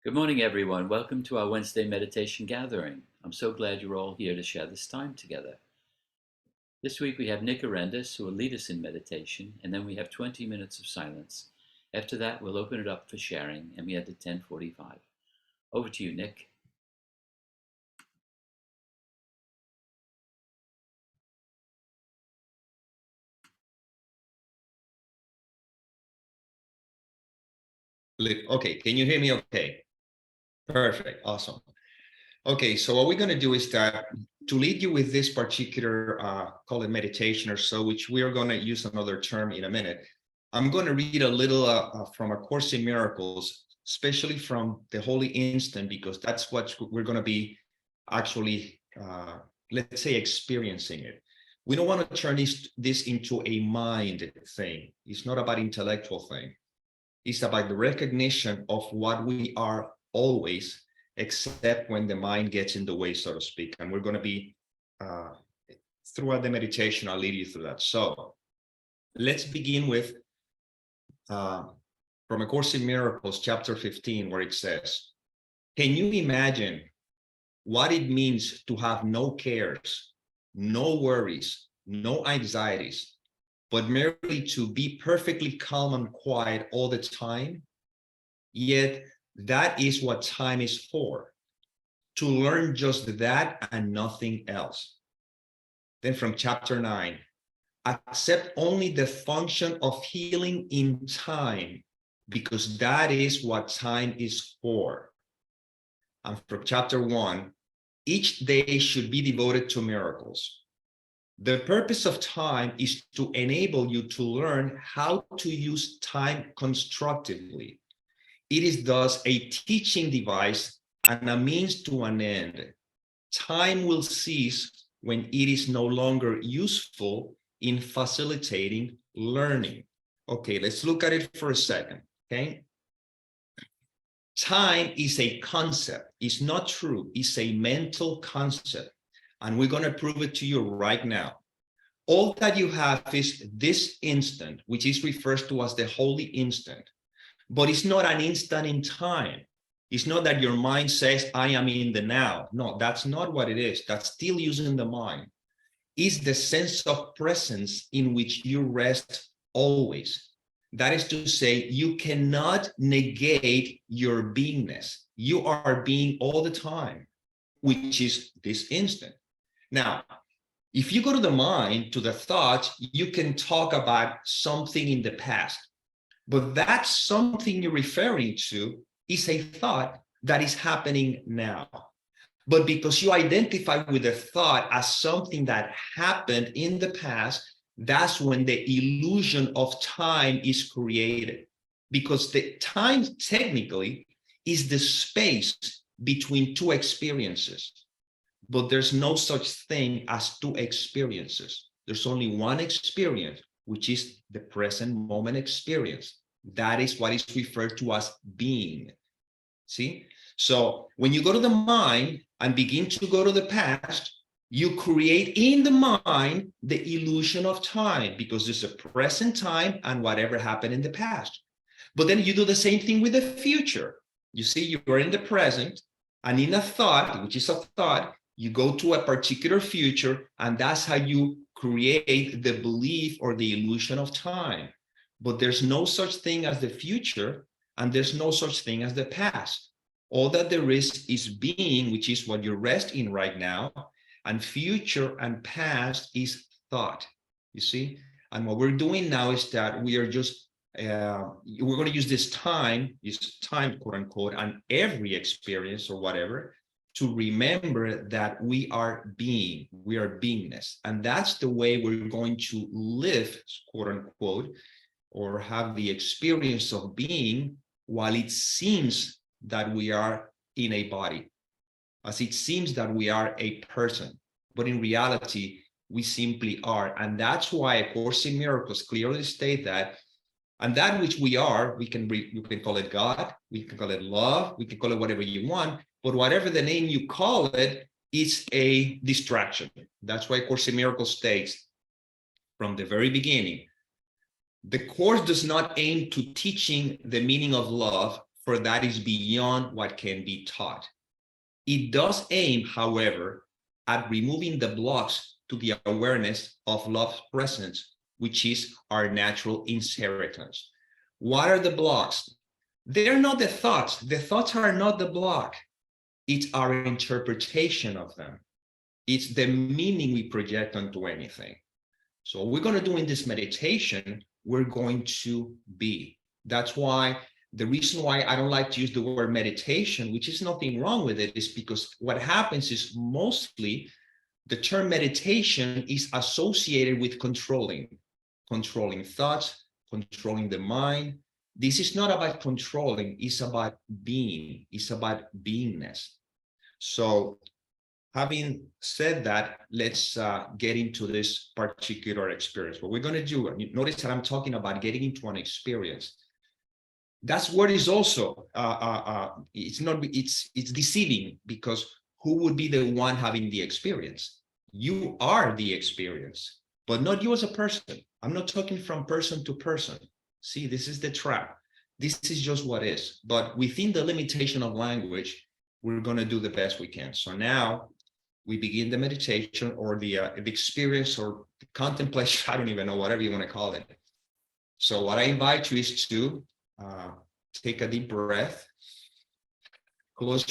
Good morning, everyone. Welcome to our Wednesday meditation gathering. I'm so glad you're all here to share this time together. This week we have Nick Arandes, who will lead us in meditation, and then we have 20 minutes of silence. After that, we'll open it up for sharing, and we end at 10:45. Over to you, Nick. Okay, can you hear me okay? Perfect, awesome. Okay, so what we're going to do is that to lead you with this particular, call it meditation or so, which we are going to use another term in a minute. I'm going to read a little from A Course in Miracles, especially from the Holy Instant, because that's what we're going to be actually, let's say, experiencing it. We don't want to turn this into a mind thing. It's not about intellectual thing. It's about the recognition of what we are always, except when the mind gets in the way, so to speak. And we're going to be, throughout the meditation, I'll lead you through that. So let's begin with from A Course in Miracles, chapter 15, where it says, can you imagine what it means to have no cares, no worries, no anxieties, but merely to be perfectly calm and quiet all the time? Yet that is what time is for, to learn just that and nothing else. Then from chapter 9, accept only the function of healing in time, because that is what time is for. And from chapter 1, each day should be devoted to miracles. The purpose of time is to enable you to learn how to use time constructively. It is thus a teaching device and a means to an end. Time will cease when it is no longer useful in facilitating learning. Okay, let's look at it for a second, okay? Time is a concept. It's not true. It's a mental concept. And we're going to prove it to you right now. All that you have is this instant, which is referred to as the holy instant. But it's not an instant in time. It's not that your mind says, I am in the now. No, that's not what it is. That's still using the mind. It's the sense of presence in which you rest always. That is to say, you cannot negate your beingness. You are being all the time, which is this instant. Now, if you go to the mind, to the thoughts, you can talk about something in the past. But that something you're referring to is a thought that is happening now. But because you identify with the thought as something that happened in the past, that's when the illusion of time is created. Because the time technically is the space between two experiences. But there's no such thing as two experiences. There's only one experience, which is the present moment experience. That is what is referred to as being. See? So when you go to the mind and begin to go to the past, you create in the mind the illusion of time, because there's a present time and whatever happened in the past. But then you do the same thing with the future. You see, you're in the present, and in a thought, which is a thought, you go to a particular future, and that's how you create the belief or the illusion of time. But there's no such thing as the future, and there's no such thing as the past. All that there is being, which is what you rest in right now, and future and past is thought, you see? And what we're doing now is that we are just, we're going to use this time, quote unquote, on every experience or whatever, to remember that we are being, we are beingness. And that's the way we're going to live, quote unquote, or have the experience of being, while it seems that we are in a body, as it seems that we are a person, but in reality, we simply are. And that's why A Course in Miracles clearly state that, and that which we are, you can call it God, we can call it love, we can call it whatever you want, but whatever the name you call it, it's a distraction. That's why A Course in Miracles states from the very beginning, the Course does not aim to teaching the meaning of love for that is beyond what can be taught. It does aim, however, at removing the blocks to the awareness of love's presence, which is our natural inheritance. What are the blocks? They're not the thoughts. The thoughts are not the block. It's our interpretation of them. It's the meaning we project onto anything. So what we're going to do in this meditation, we're going to be. That's why the reason why I don't like to use the word meditation, which is nothing wrong with it, is because what happens is mostly the term meditation is associated with controlling thoughts, controlling the mind. This is not about controlling, it's about being, it's about beingness. So having said that, let's get into this particular experience. What we're going to do, notice that I'm talking about getting into an experience. That's what is also, it's deceiving, because who would be the one having the experience? You are the experience, but not you as a person. I'm not talking from person to person. See, this is the trap. This is just what is. But within the limitation of language, we're going to do the best we can. So now we begin the meditation, or the experience, or the contemplation. I don't even know, whatever you want to call it. So what I invite you is to take a deep breath, close.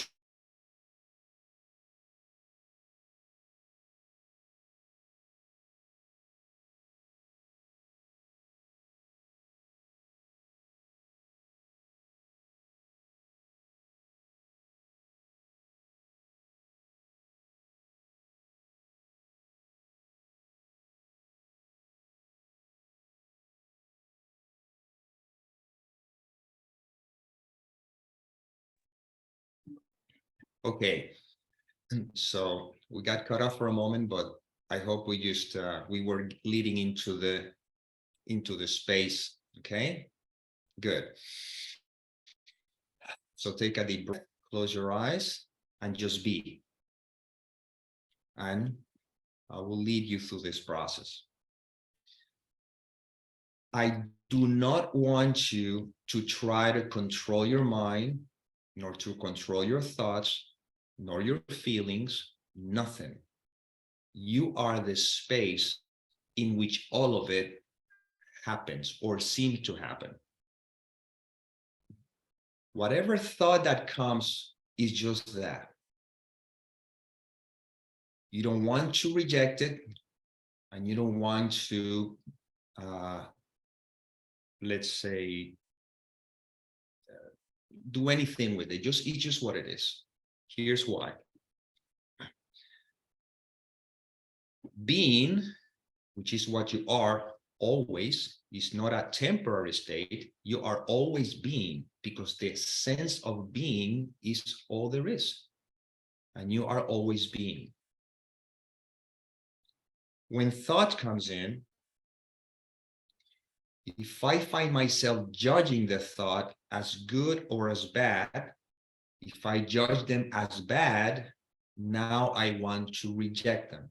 Okay, so we got cut off for a moment, but I hope we just we were leading into the space. Okay, good. So take a deep breath, close your eyes, and just be. And I will lead you through this process. I do not want you to try to control your mind, nor to control your thoughts, nor your feelings, nothing. You are the space in which all of it happens or seems to happen. Whatever thought that comes is just that. You don't want to reject it, and you don't want to, let's say, do anything with it. It's just what it is. Here's why. Being, which is what you are always, is not a temporary state. You are always being, because the sense of being is all there is. And you are always being. When thought comes in, if I find myself judging the thought as good or as bad, if I judge them as bad, now I want to reject them.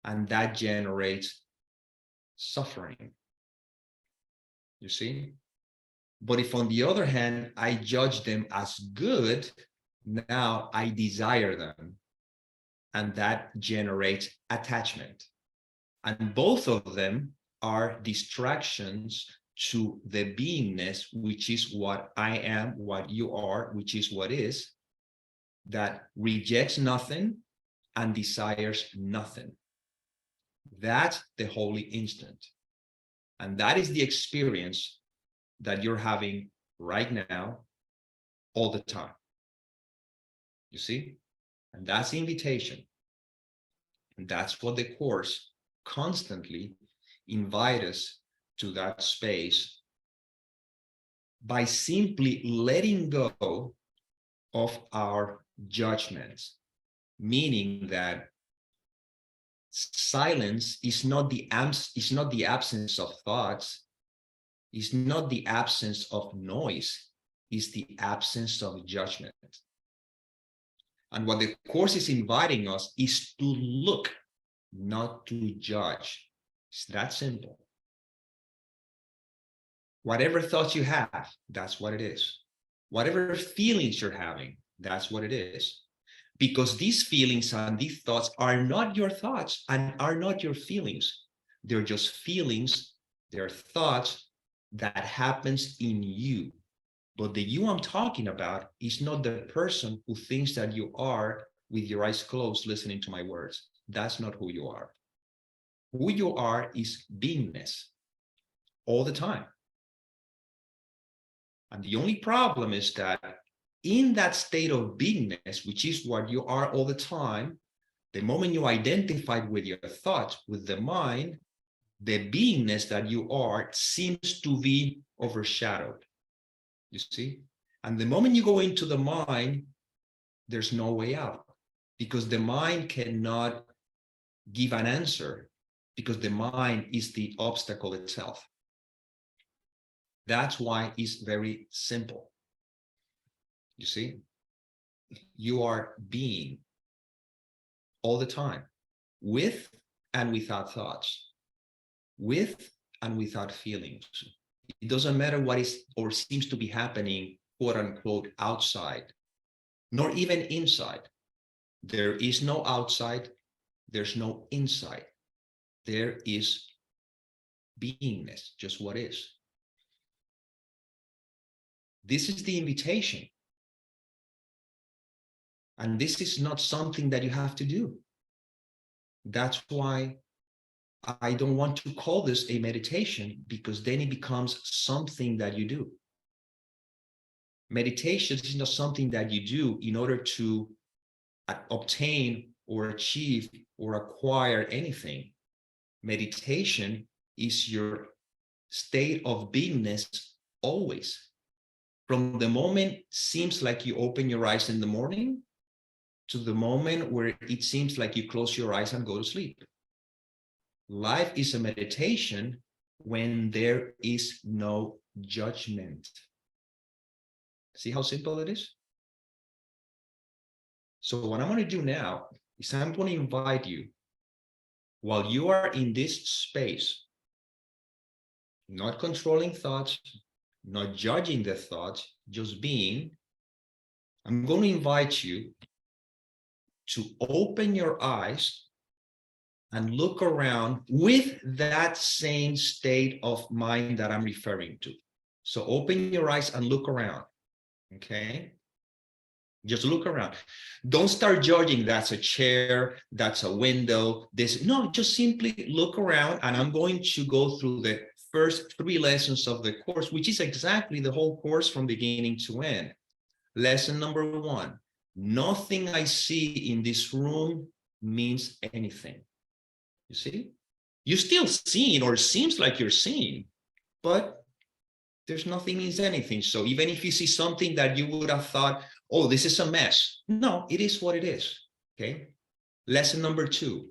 And that generates suffering. You see? But if, on the other hand, I judge them as good, now I desire them. And that generates attachment. And both of them are distractions to the beingness, which is what I am, what you are, which is what is, that rejects nothing and desires nothing. That's the holy instant. And that is the experience that you're having right now, all the time. You see? And that's the invitation. And that's what the Course constantly invites us to, that space, by simply letting go of our judgments, meaning that silence is not the absence of thoughts, is not the absence of noise, is the absence of judgment. And what the Course is inviting us is to look, not to judge. It's that simple. Whatever thoughts you have, that's what it is. Whatever feelings you're having, that's what it is. Because these feelings and these thoughts are not your thoughts and are not your feelings. They're just feelings, they're thoughts that happens in you. But the you I'm talking about is not the person who thinks that you are with your eyes closed listening to my words. That's not who you are. Who you are is beingness all the time. And the only problem is that in that state of beingness, which is what you are all the time, the moment you identify with your thoughts, with the mind, the beingness that you are seems to be overshadowed. You see? And the moment you go into the mind, there's no way out, because the mind cannot give an answer, because the mind is the obstacle itself. That's why it's very simple. You see? You are being all the time, with and without thoughts, with and without feelings. It doesn't matter what is or seems to be happening, quote unquote, outside, nor even inside. There is no outside, there's no inside. There is beingness, just what is. This is the invitation. And this is not something that you have to do. That's why I don't want to call this a meditation, because then it becomes something that you do. Meditation is not something that you do in order to obtain or achieve or acquire anything. Meditation is your state of beingness always. From the moment seems like you open your eyes in the morning to the moment where it seems like you close your eyes and go to sleep. Life is a meditation when there is no judgment. See how simple it is? So what I'm going to do now is I'm going to invite you, while you are in this space, not controlling thoughts, not judging the thoughts, just being, I'm going to invite you to open your eyes and look around with that same state of mind that I'm referring to. So open your eyes and look around, okay? Just look around. Don't start judging, that's a chair, that's a window, this. No, just simply look around, and I'm going to go through the first 3 lessons of the course, which is exactly the whole course from beginning to end. Lesson number 1, nothing I see in this room means anything. You see? You're still seeing, or it seems like you're seeing, but there's nothing means anything. So even if you see something that you would have thought, oh, this is a mess. No, it is what it is, okay? Lesson number 2,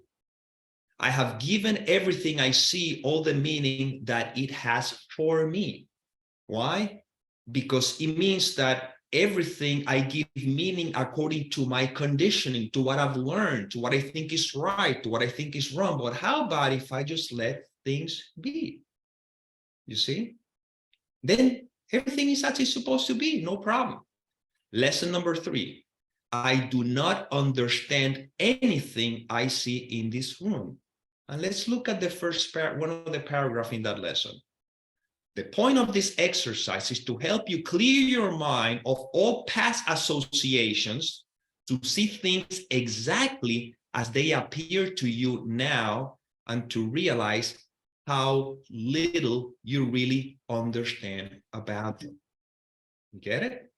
I have given everything I see all the meaning that it has for me. Why? Because it means that everything I give meaning according to my conditioning, to what I've learned, to what I think is right, to what I think is wrong. But how about if I just let things be? You see? Then everything is as it's supposed to be, no problem. Lesson number 3, I do not understand anything I see in this room. And let's look at the first one of the paragraph in that lesson. The point of this exercise is to help you clear your mind of all past associations to see things exactly as they appear to you now, and to realize how little you really understand about them. Get it?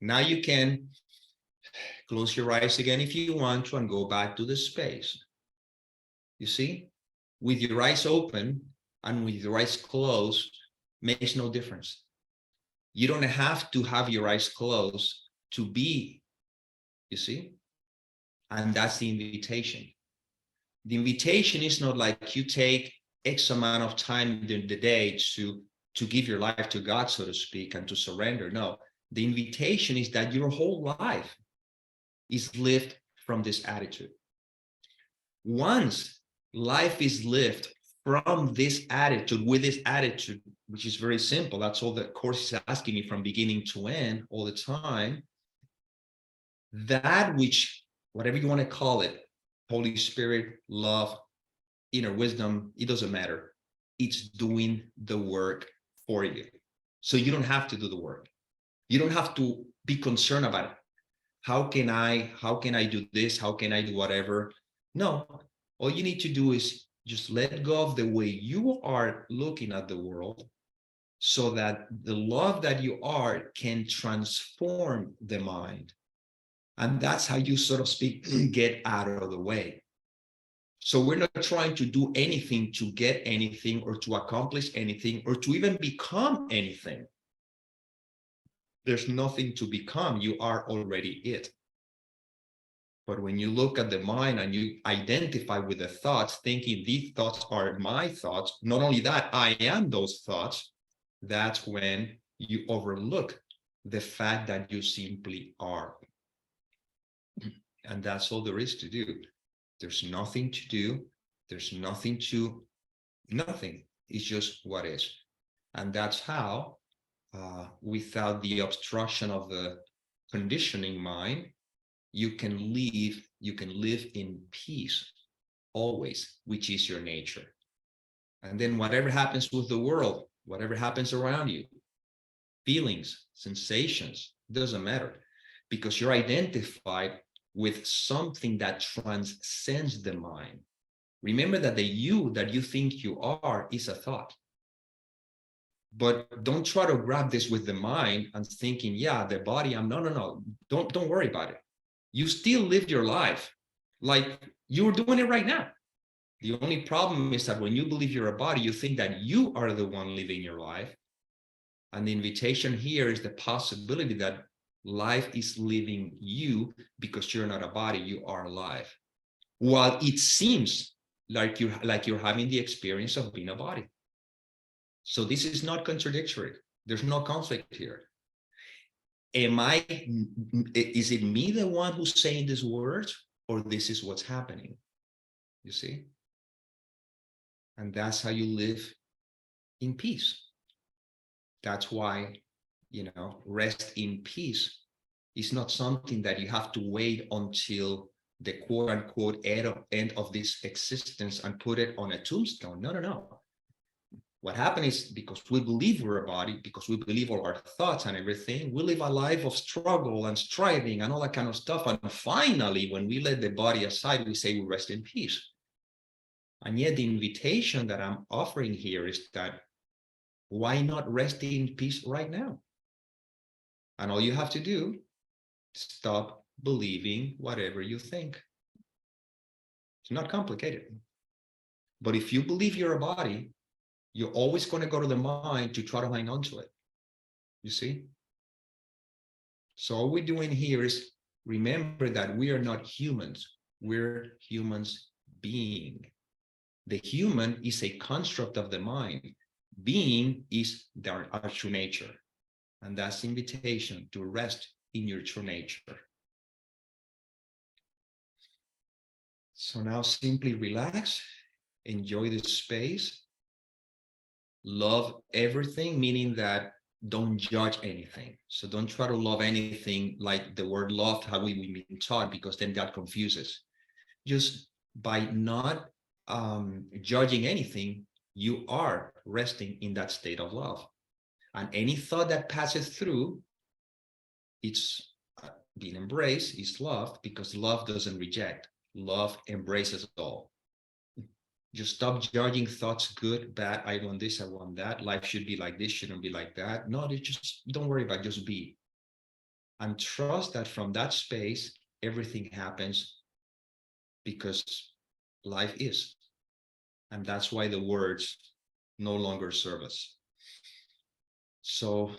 Now you can close your eyes again if you want to and go back to the space. You see, with your eyes open and with your eyes closed makes no difference. You don't have to have your eyes closed to be, you see? And that's the invitation. The invitation is not like you take X amount of time during the day to give your life to God, so to speak, and to surrender. No, the invitation is that your whole life is lived from this attitude. Once life is lived from this attitude, with this attitude, which is very simple. That's all the course is asking me from beginning to end all the time. That which, whatever you want to call it, Holy Spirit, love, inner wisdom, it doesn't matter. It's doing the work for you. So you don't have to do the work. You don't have to be concerned about it. How can I do this? How can I do whatever? No, all you need to do is just let go of the way you are looking at the world, so that the love that you are can transform the mind. And that's how you, sort of speak, get out of the way. So we're not trying to do anything to get anything or to accomplish anything or to even become anything. There's nothing to become. You are already it. But when you look at the mind and you identify with the thoughts, thinking these thoughts are my thoughts, not only that, I am those thoughts, that's when you overlook the fact that you simply are. And that's all there is to do. There's nothing to do. There's nothing. It's just what is. And that's how, without the obstruction of the conditioning mind, you can live in peace always, which is your nature. And then whatever happens with the world, whatever happens around you, feelings, sensations, doesn't matter, because you're identified with something that transcends the mind. Remember that the you that you think you are is a thought. But don't try to grab this with the mind and thinking, yeah, the body, no. Don't worry about it. You still live your life like you're doing it right now. The only problem is that when you believe you're a body, you think that you are the one living your life. And the invitation here is the possibility that life is living you, because you're not a body, you are alive. While it seems like you're having the experience of being a body. So this is not contradictory. There's no conflict here. Is it me the one who's saying these words, or this is what's happening? You see? And that's how you live in peace. That's why, rest in peace is not something that you have to wait until the quote unquote end of this existence and put it on a tombstone. No. What happened is, because we believe we're a body, because we believe all our thoughts and everything, we live a life of struggle and striving and all that kind of stuff. And finally, when we let the body aside, we say we rest in peace. And yet the invitation that I'm offering here is that, why not rest in peace right now? And all you have to do, stop believing whatever you think. It's not complicated. But if you believe you're a body, you're always going to go to the mind to try to hang on to it. You see? So all we're doing here is remember that we are not humans. We're humans being. The human is a construct of the mind. Being is our true nature. And that's the invitation to rest in your true nature. So now simply relax, enjoy the space, love everything, meaning that don't judge anything. So don't try to love anything like the word love, how we've been taught, because then that confuses. Just by not judging anything, you are resting in that state of love. And any thought that passes through, it's being embraced, is loved, because love doesn't reject. Love embraces all. Just stop judging thoughts, good, bad, I want this, I want that, life should be like this, shouldn't be like that. No, just don't worry about it, just be. And trust that from that space, everything happens because life is. And that's why the words no longer serve us. So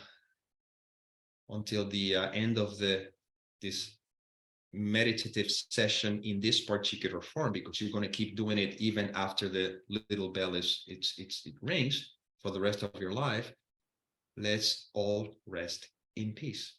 until the end of this meditative session in this particular form, because you're going to keep doing it even after the little bell it rings for the rest of your life, let's all rest in peace.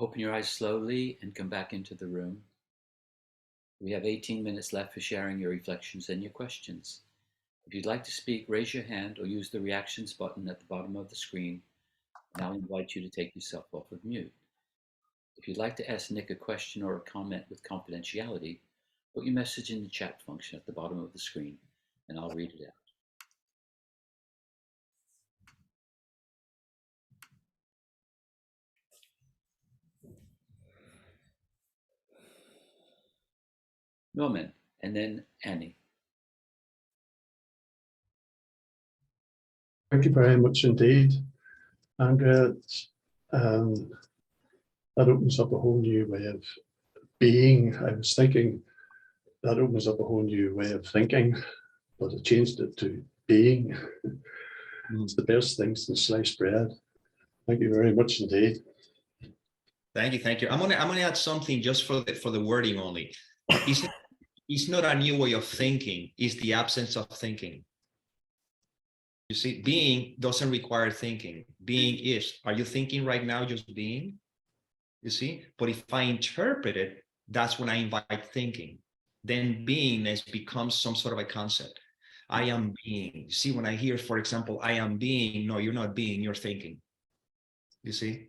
Open your eyes slowly and come back into the room. We have 18 minutes left for sharing your reflections and your questions. If you'd like to speak, raise your hand or use the reactions button at the bottom of the screen, and I'll invite you to take yourself off of mute. If you'd like to ask Nick a question or a comment with confidentiality, put your message in the chat function at the bottom of the screen, and I'll read it out. Norman, and then Annie. Thank you very much indeed, Andrea. That opens up a whole new way of being. I was thinking that opens up a whole new way of thinking, but I changed it to being. It's the best thing since sliced bread. Thank you very much indeed. Thank you. I'm gonna add something just for the wording only. It's not a new way of thinking, it's the absence of thinking. You see, being doesn't require thinking. Being is. Are you thinking right now just being? You see? But if I interpret it, that's when I invite thinking. Then beingness becomes some sort of a concept. I am being. See, when I hear, for example, I am being, no, you're not being, you're thinking. You see?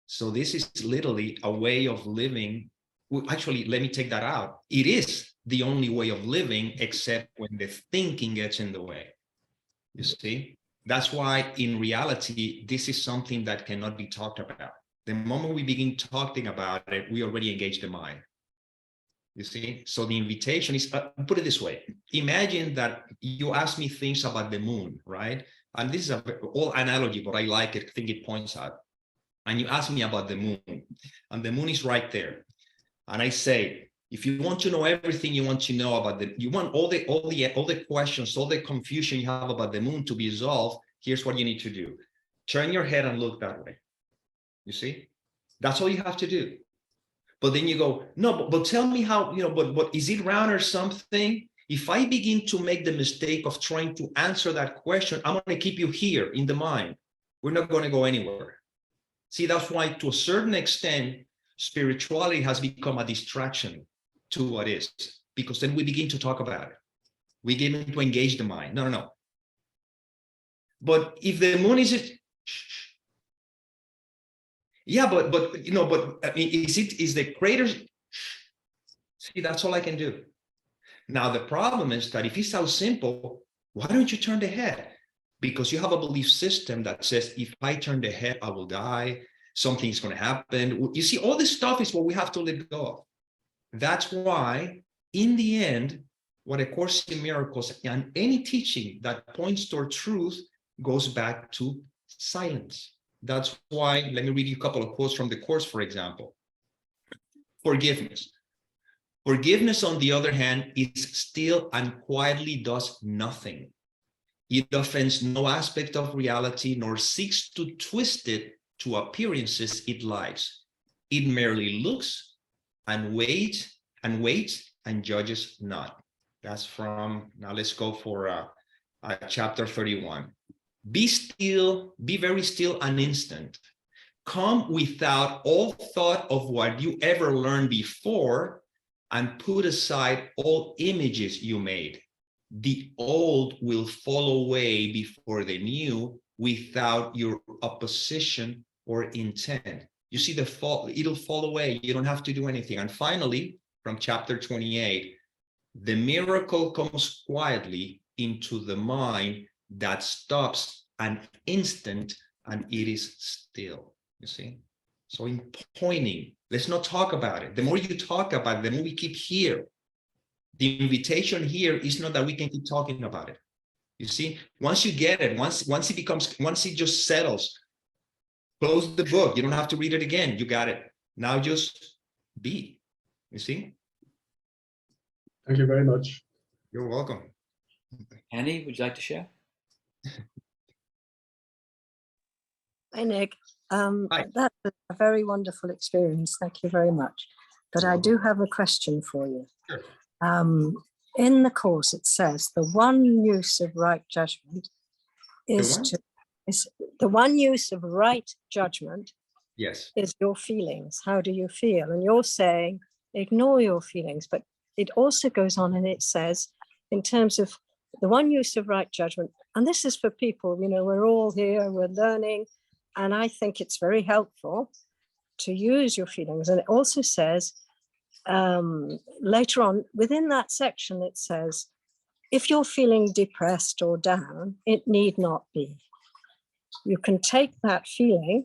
So this is literally a way of living. Well, actually, let me take that out. It is the only way of living, except when the thinking gets in the way. You see? That's why in reality, this is something that cannot be talked about. The moment we begin talking about it, we already engage the mind. You see? So the invitation is, put it this way. Imagine that you ask me things about the moon, right? And this is an old analogy, but I like it, I think it points out. And you ask me about the moon, and the moon is right there. And I say, if you want to know everything you want to know about you want all the questions, all the confusion you have about the moon to be resolved, here's what you need to do. Turn your head and look that way. You see? That's all you have to do. But then you go, no, but tell me how, but is it round or something? If I begin to make the mistake of trying to answer that question, I'm going to keep you here in the mind. We're not going to go anywhere. See, that's why to a certain extent, spirituality has become a distraction to what is, because then we begin to talk about it. We begin to engage the mind. No. But if the moon is yeah, but I mean, is the crater? See, that's all I can do. Now the problem is that if it's so simple, why don't you turn the head? Because you have a belief system that says, if I turn the head, I will die. Something's going to happen. You see, all this stuff is what we have to let go of. That's why, in the end, what A Course in Miracles and any teaching that points toward truth goes back to silence. That's why, let me read you a couple of quotes from the Course, for example. Forgiveness. Forgiveness, on the other hand, is still and quietly does nothing. It offends no aspect of reality, nor seeks to twist it to appearances it likes. It merely looks and waits and judges not. That's from, now let's go for chapter 31. Be still, be very still an instant. Come without all thought of what you ever learned before, and put aside all images you made. The old will fall away before the new without your opposition or intent. You see the fall, it'll fall away. You don't have to do anything. And finally, from chapter 28, the miracle comes quietly into the mind that stops an instant and it is still, you see? So in pointing, let's not talk about it. The more you talk about it, the more we keep here. The invitation here is not that we can keep talking about it. You see, once you get it, once it just settles, close the book. You don't have to read it again. You got it. Now just be, you see? Thank you very much. You're welcome. Annie, would you like to share? Hi, Nick. Hi. That's a very wonderful experience. Thank you very much. But I do have a question for you. Sure. In the Course, it says the one use of right judgment is the one use of right judgment Yes. is your feelings. How do you feel? And you're saying, ignore your feelings. But it also goes on and it says, in terms of the one use of right judgment, and this is for people, we're all here, we're learning. And I think it's very helpful to use your feelings. And it also says, later on within that section, it says, if you're feeling depressed or down, it need not be. You can take that feeling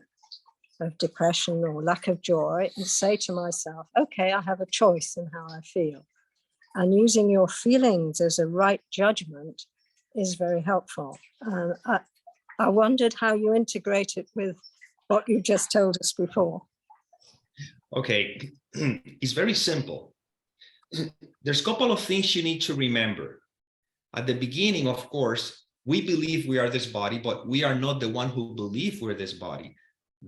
of depression or lack of joy and say to myself, okay, I have a choice in how I feel. And using your feelings as a right judgment is very helpful. And I wondered how you integrate it with what you just told us before. Okay, it's very simple. There's a couple of things you need to remember. At the beginning, of course, we believe we are this body, but we are not the one who believe we're this body.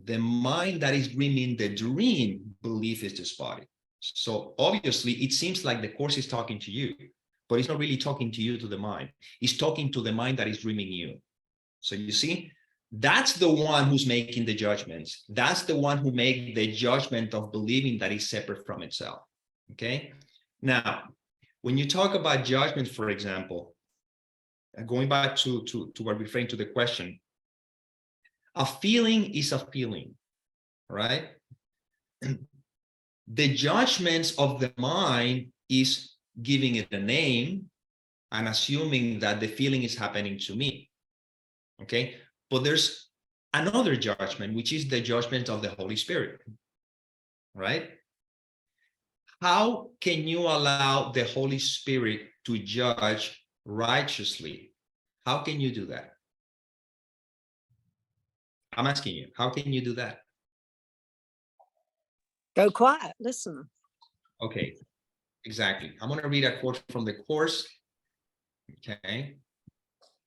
The mind that is dreaming the dream belief is this body. So obviously, it seems like the course is talking to you, but it's not really talking to you, to the mind. It's talking to the mind that is dreaming you. So you see, that's the one who's making the judgments. That's the one who makes the judgment of believing that is separate from itself. Okay. Now, when you talk about judgment, for example, going back to what we're referring to the question, a feeling is a feeling, right? The judgments of the mind is giving it a name and assuming that the feeling is happening to me. Okay, but there's another judgment, which is the judgment of the Holy Spirit, right? How can you allow the Holy Spirit to judge righteously? How can you do that? I'm asking you, how can you do that? Go quiet, listen. Okay, exactly. I'm going to read a quote from the course. Okay.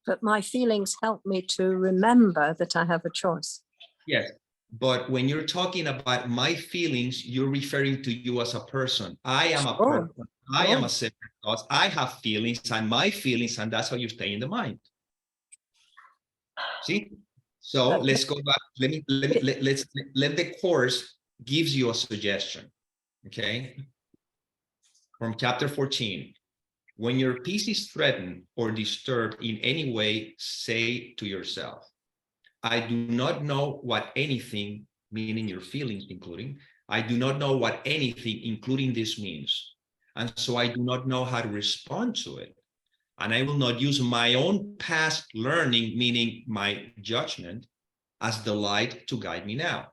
But my feelings help me to remember that I have a choice. Yes, but when you're talking about my feelings, you're referring to you as a person. I am a person. I am a separate thought. I have feelings and my feelings, and that's how you stay in the mind. See? So let's go back. Let's let the course gives you a suggestion. Okay. From chapter 14. When your peace is threatened or disturbed in any way, say to yourself, I do not know what anything, meaning your feelings including, I do not know what anything, including this means. And so I do not know how to respond to it. And I will not use my own past learning, meaning my judgment, as the light to guide me now.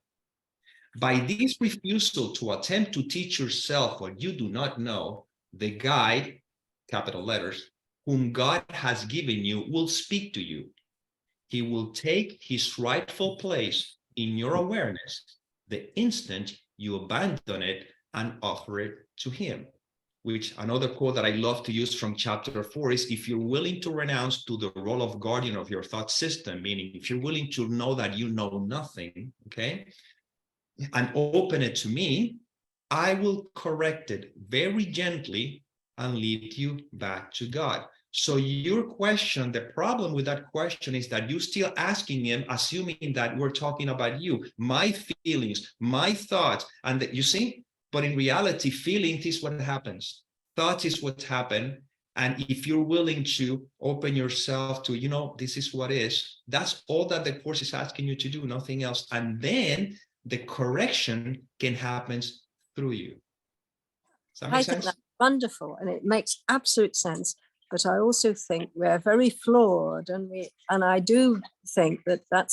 By this refusal to attempt to teach yourself what you do not know, the guide, capital letters, whom God has given you will speak to you. He will take his rightful place in your awareness the instant you abandon it and offer it to him. Which another quote that I love to use from chapter 4 is, if you're willing to renounce to the role of guardian of your thought system, meaning if you're willing to know that you know nothing, okay, and open it to me, I will correct it very gently and lead you back to God. So your question, the problem with that question is that you're still asking him, assuming that we're talking about you, my feelings, my thoughts, and that, you see, but in reality, feelings is what happens. Thoughts is what happened. And if you're willing to open yourself to, this is what is, that's all that the course is asking you to do, nothing else. And then the correction can happen through you. Does that make sense? I think that's wonderful, and it makes absolute sense. But I also think we're very flawed, and I do think that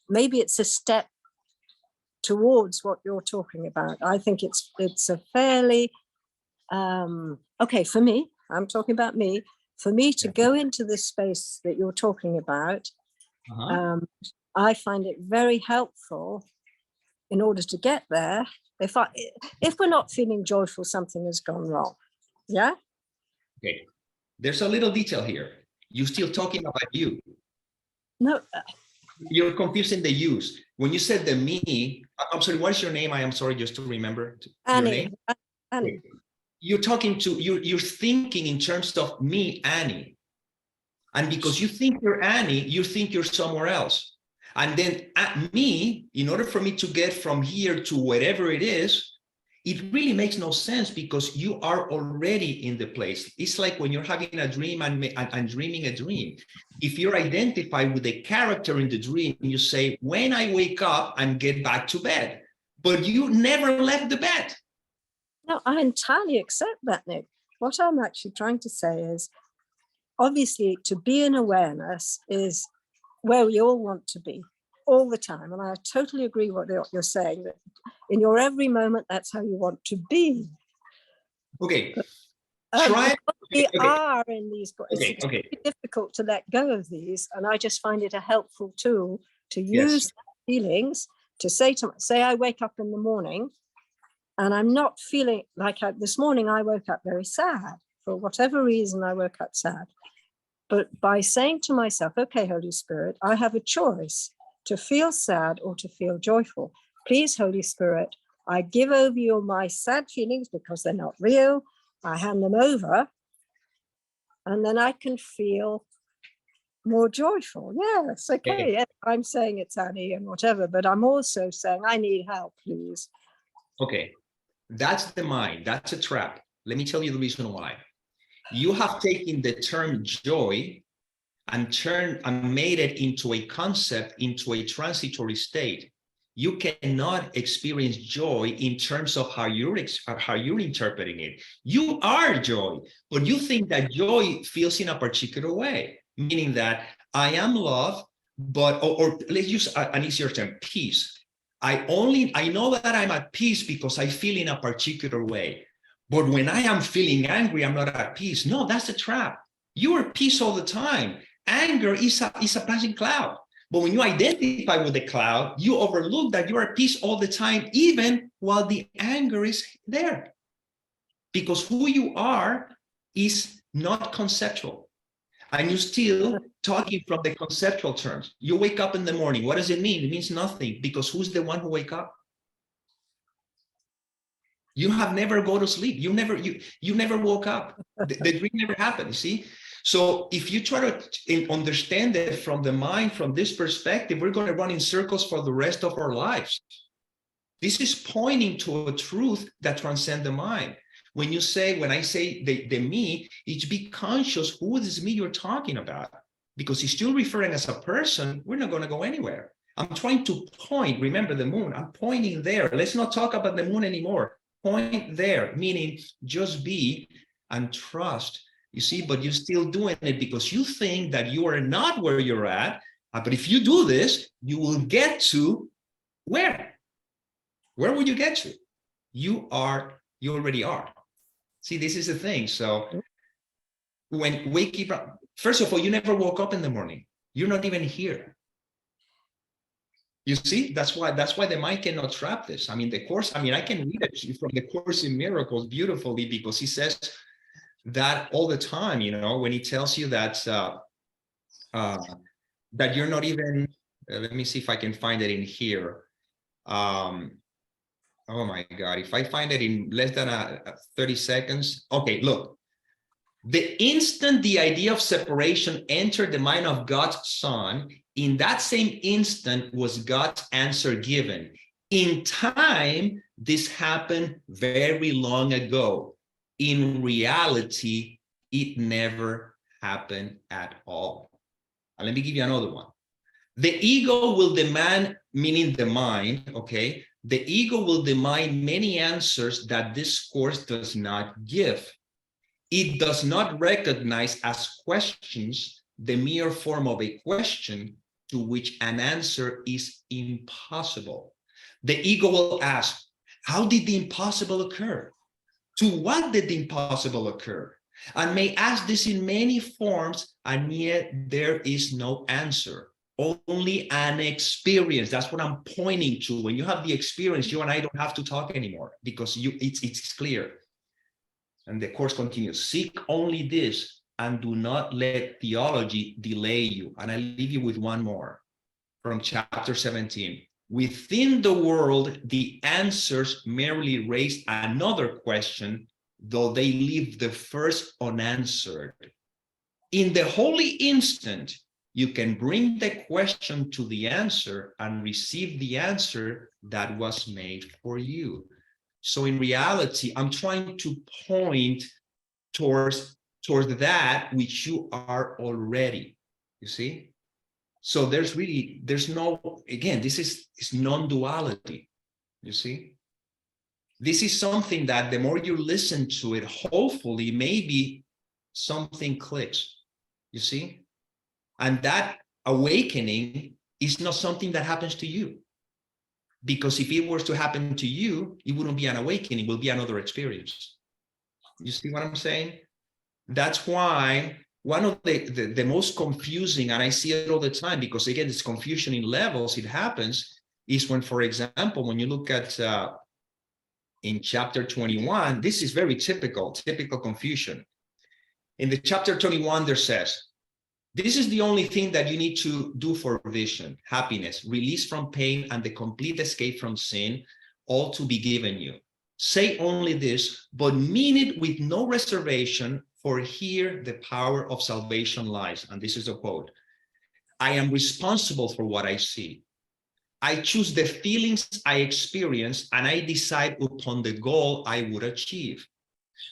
maybe it's a step towards what you're talking about. I think it's a fairly okay for me. I'm talking about me. For me to go into this space that you're talking about, I find it very helpful. In order to get there, if we're not feeling joyful, something has gone wrong. Yeah. Okay. There's a little detail here. You're still talking about you. No. You're confusing the use. When you said the me, I'm sorry, what's your name? I am sorry, just to remember Annie, your name. Annie. You're talking to, you're thinking in terms of me, Annie. And because you think you're Annie, you think you're somewhere else. And then at me, in order for me to get from here to wherever it is, it really makes no sense because you are already in the place. It's like when you're having a dream and dreaming a dream. If you're identified with the character in the dream, you say, when I wake up and get back to bed, but you never left the bed. No, I entirely accept that, Nick. What I'm actually trying to say is, obviously, to be in awareness is where we all want to be all the time. And I totally agree with what you're saying, that in your every moment, that's how you want to be. Okay. We are in these, it's okay. difficult to let go of these. And I just find it a helpful tool to use feelings to say I wake up in the morning and I'm not feeling like this morning I woke up very sad. For whatever reason, I woke up sad. But by saying to myself, okay, Holy Spirit, I have a choice to feel sad or to feel joyful. Please, Holy Spirit, I give over you my sad feelings because they're not real. I hand them over, and then I can feel more joyful. Yes, okay. Yeah, I'm saying it's Annie and whatever, but I'm also saying I need help, please. Okay, that's the mind. That's a trap. Let me tell you the reason why. You have taken the term joy and made it into a concept, into a transitory state. You cannot experience joy in terms of how you're interpreting it. You are joy, but you think that joy feels in a particular way, meaning that I am love, but or let's use an easier term, peace. I know that I'm at peace because I feel in a particular way. But when I am feeling angry, I'm not at peace. No, that's a trap. You are at peace all the time. Anger is a passing cloud. But when you identify with the cloud, you overlook that you are at peace all the time, even while the anger is there. Because who you are is not conceptual. And you're still talking from the conceptual terms. You wake up in the morning. What does it mean? It means nothing, because who's the one who wake up? You have never go to sleep. You never woke up. The dream never happened, you see? So if you try to understand it from the mind, from this perspective, we're going to run in circles for the rest of our lives. This is pointing to a truth that transcends the mind. When I say the me, it's be conscious who is me you're talking about. Because if you're referring as a person, we're not going to go anywhere. I'm trying to point, remember the moon, I'm pointing there. Let's not talk about the moon anymore. Point there, meaning just be and trust. You see, but you're still doing it because you think that you are not where you're at. But if you do this, you will get to where? Where will you get to? You already are. See, this is the thing. So when waking up, first of all, you never woke up in the morning. You're not even here. You see, that's why the mind cannot trap this. I mean, the Course, I can read it from the Course in Miracles beautifully, because he says that all the time, when he tells you that that you're not even, let me see if I can find it in here. Oh my God, if I find it in less than 30 seconds. Okay, look. The instant the idea of separation entered the mind of God's Son, in that same instant was God's answer given. In time, this happened very long ago. In reality, it never happened at all. And let me give you another one. The ego will demand, meaning the mind, okay? The ego will demand many answers that this Course does not give. It does not recognize as questions the mere form of a question to which an answer is impossible. The ego will ask, how did the impossible occur? To what did the impossible occur? And may ask this in many forms, and yet there is no answer. Only an experience. That's what I'm pointing to. When you have the experience, you and I don't have to talk anymore, because it's clear. And the Course continues, seek only this and do not let theology delay you. And I leave you with one more from chapter 17. Within the world, the answers merely raise another question, though they leave the first unanswered. In the holy instant, You can bring the question to the answer and receive the answer that was made for you. So in reality, I'm trying to point towards that which you are already, you see? So there's no, again, it's non-duality, you see? This is something that the more you listen to it, hopefully maybe something clicks, you see? And that awakening is not something that happens to you. Because if it were to happen to you, it wouldn't be an awakening, it will be another experience. You see what I'm saying? That's why one of the most confusing, and I see it all the time, because again, this confusion in levels, it happens, is when, for example, when you look at in chapter 21, this is very typical confusion. In the chapter 21, there says, this is the only thing that you need to do for vision, happiness, release from pain, and the complete escape from sin, all to be given you. Say only this, but mean it with no reservation, for here the power of salvation lies. And this is a quote. I am responsible for what I see. I choose the feelings I experience, and I decide upon the goal I would achieve.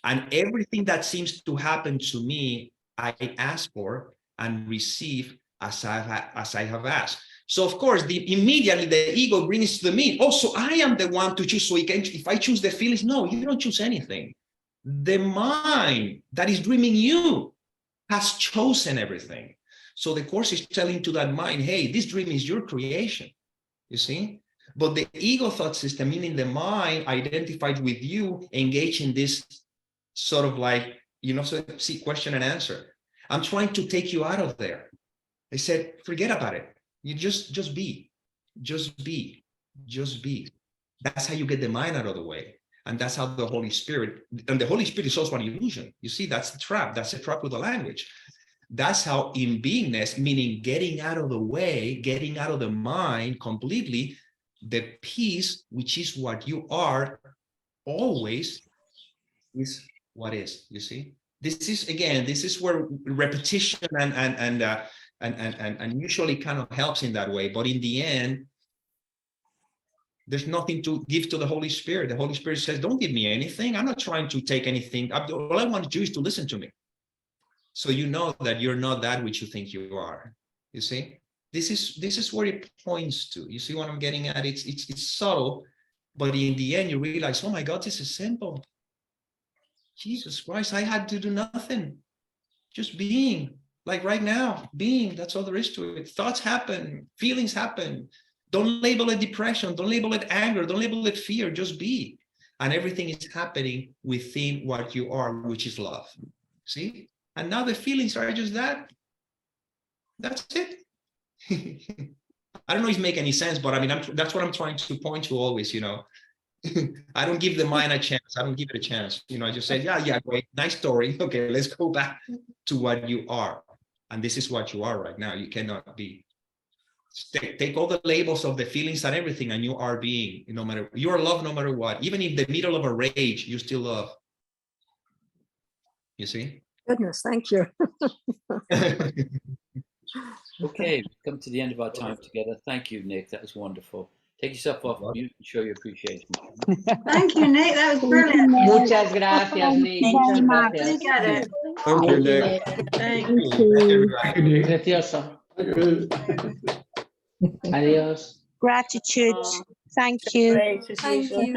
And everything that seems to happen to me, I ask for and receive as I have asked. So of course, immediately the ego brings to me, oh, so I am the one to choose. So if I choose the feelings, no, you don't choose anything. The mind that is dreaming you has chosen everything. So the course is telling to that mind, hey, this dream is your creation, you see? But the ego thought system, meaning the mind identified with you, engaged in this sort of like, so see, question and answer. I'm trying to take you out of there. I said, forget about it. You just be. That's how you get the mind out of the way. And that's how the Holy Spirit, and the Holy Spirit is also an illusion. You see, that's the trap. That's a trap with the language. That's how in beingness, meaning getting out of the way, getting out of the mind completely, the peace, which is what you are, always is what is, you see? This is where repetition and usually kind of helps in that way. But in the end, there's nothing to give to the Holy Spirit. The Holy Spirit says, don't give me anything. I'm not trying to take anything. All I want you is to listen to me. So you know that you're not that which you think you are. You see? This is where it points to. You see what I'm getting at? It's subtle, but in the end, you realize, oh my God, this is simple. Jesus Christ, I had to do nothing. Just being, like right now, being, that's all there is to it. Thoughts happen, feelings happen. Don't label it depression, don't label it anger, don't label it fear, just be. And everything is happening within what you are, which is love. See? And now the feelings are just that. That's it. I don't know if it makes any sense, but I mean, that's what I'm trying to point to always, I don't give the mind a chance. I don't give it a chance. I just say, yeah, great, nice story. Okay, let's go back to what you are. And this is what you are right now. You cannot be. Take all the labels of the feelings and everything, and you are being, no matter, you are love no matter what. Even in the middle of a rage, you still love. You see? Goodness, thank you. Okay, we've come to the end of our time together. Thank you, Nick. That was wonderful. Take yourself off mute and show your appreciation. Thank you, Nick. That was brilliant. Muchas gracias, Nick. Muchas gracias. Really get it. Thank you, Nick. Thanks. Thank you. Precioso. Adiós. Gratitude. Thank you. Great, as usual. Thank